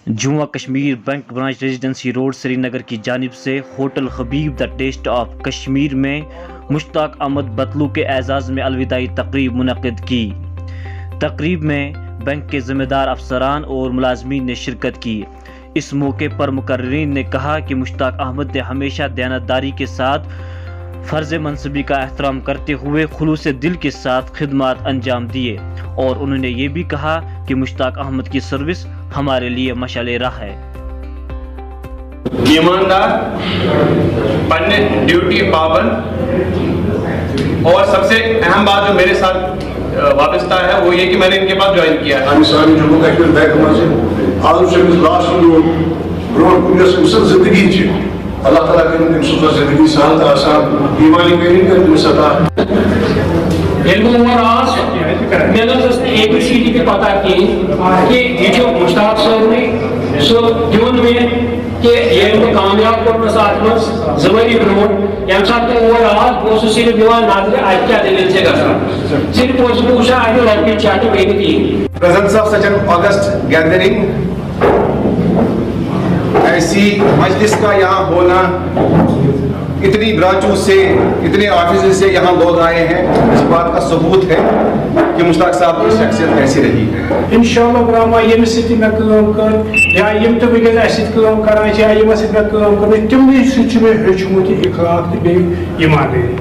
Jammu Kashmir bank branch residency road Srinagar کی جانب سے hotel Habib the taste of Kashmir میں مشتاق احمد بتلو کے اعزاز میں الوداعی تقریب منعقد کی۔ تقریب میں بینک کے ذمہ دار افسران اور ملازمین نے شرکت کی۔ اس موقع پر مقررین نے کہا کہ مشتاق احمد نے ہمیشہ دیانتداری کے ساتھ فرض منصبی کا احترام کرتے ہوئے خلوص دل کے ساتھ خدمات انجام دیے، اور انہوں نے یہ بھی کہا کہ مشتاق احمد کی سروس ہمارے لیے مشعل راہ ہے۔ ایماندار، پڑھنے ڈیوٹی پابند، اور سب سے اہم بات جو میرے ساتھ وابستہ ہے وہ یہ کہ میں نے ان کے پاس جوائن کیا ہے۔ جموں کشمیر بینک مجھے آج لاسٹ زندگی اللہ تعالیٰ کریں زندگی سہل آسان ایمانی کریں گے تم سطح میں نے ایک چیز کی پتہ کی کہ یہ جو مشتاق صاحب نے سو دیون میں کہ یہ کامیاب کرنے ساتھ میں زمانی برون یم ساتھ تو وہ آج وہ صرف دیوان ناظر آج کیا دلیل سے گسا صرف وہ پوچھا آج لڑکی چاٹی بیٹی تھی۔ Presence of such an august gathering، ایسی مجلس کا یہاں ہونا، اتنی برانچوں سے اتنے آفیسز سے یہاں لوگ آئے ہیں، اس بات کا ثبوت ہے کہ مشتاق صاحب کی شخصیت ایسی رہی ہے۔ انشاءاللہ برہما یم سۭتۍ مےٚ کٲم کٔر یا یم تہِ وٕنکیٚس اَسہِ سۭتۍ کٲم کران چھِ یا یِمن سۭتۍ مےٚ کٲم کٔر تِمنٕے سۭتۍ چھُ مےٚ ہیوٚچھمُت یہِ اخلاق تہٕ بیٚیہِ ایٖماندٲری،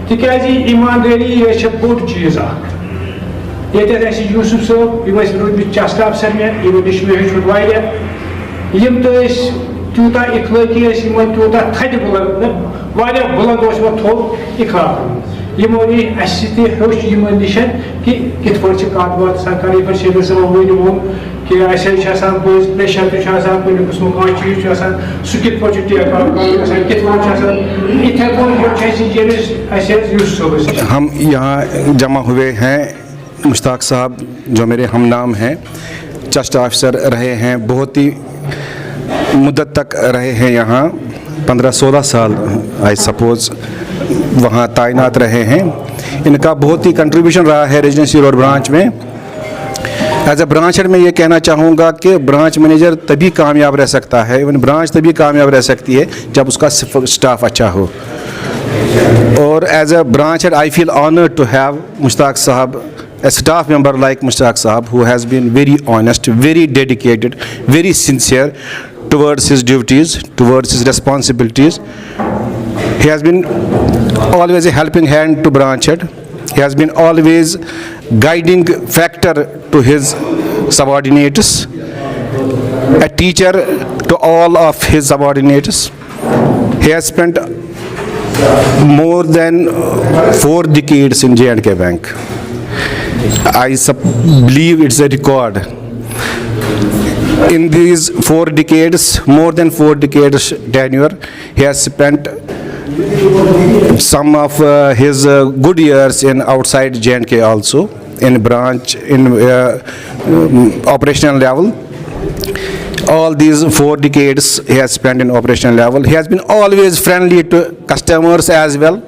تِکیازِ ایٖماندٲری یہِ چھےٚ بوٚڑ چیٖز اکھ۔ ییٚتٮ۪تھ اَسہِ یوٗسف صٲب یِم ٲسۍ روٗدمٕتۍ چسٹ افسر مےٚ یِمو نِش مےٚ ہیوٚچھمُت واریاہ، یِم تہِ ٲسۍ تیوٗتاہ اخلٲقی ٲسۍ یِمن تیوٗتاہ تھدِ بُلنٛد واریاہ بُلنٛد اوس یِمن تھوٚد اخلاق، یِمو نی اَسہِ تہِ ہیوٚچھ یِمن نِش کہ کِتھ پٲٹھۍ چھِ کتھ باتھ آسان کَرٕنۍ۔ یِتھ پٲٹھۍ شیخ صٲبن ووٚن کہ اَسہِ حظ چھِ آسان پٔژھۍ پریشر تہِ چھُ آسان کُنہِ قٕسمُک کانٛہہ چیٖز چھُ آسان سُہ کِتھ پٲٹھۍ چھُ ٹیک آف گژھان کِتھ پٲٹھۍ چھُ آسان یِتھے پٲٹھۍ ہیوٚچھ اَسہِ ییٚمِس اَسہِ حظ یوٗسف صٲبس نِش۔ ہم یہاں جمع ہوئے ہیں، مشتاق صاحب جو میرے ہم نام ہیں، چسٹ آفیسر رہے ہیں، بہت ہی مدت تک رہے ہیں یہاں، 15-16 سال آئی سپوز وہاں تعینات رہے ہیں۔ ان کا بہت ہی کنٹریبیوشن رہا ہے ریزیڈنسی روڈ برانچ میں۔ ایز اے برانچر میں یہ کہنا چاہوں گا کہ برانچ مینیجر تبھی کامیاب رہ سکتا ہے، ایون برانچ تبھی کامیاب رہ سکتی ہے جب اس کا اسٹاف اچھا ہو، اور as a brancher I feel honoured to have Mushtaq صاحب a staff member like Mushtaq Sahab, who has been very honest, very dedicated, very sincere towards his duties, towards his responsibilities. He has been always a helping hand to branch head. He has been always guiding factor to his subordinates, a teacher to all of his subordinates. He has spent more than 4 decades in J&K Bank. I believe it's a record. In these 4 decades, more than 4 decades tenure, he has spent some of his good years in outside J&K also, in branch, in operational level. All these 4 decades he has spent in operational level. He has been always friendly to customers as well.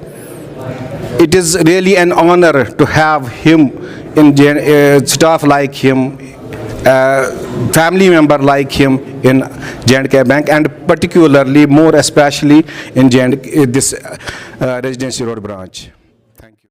It is really an honor to have him in staff like him, family member like him in J&K Bank, and particularly more especially in this Residency Road branch.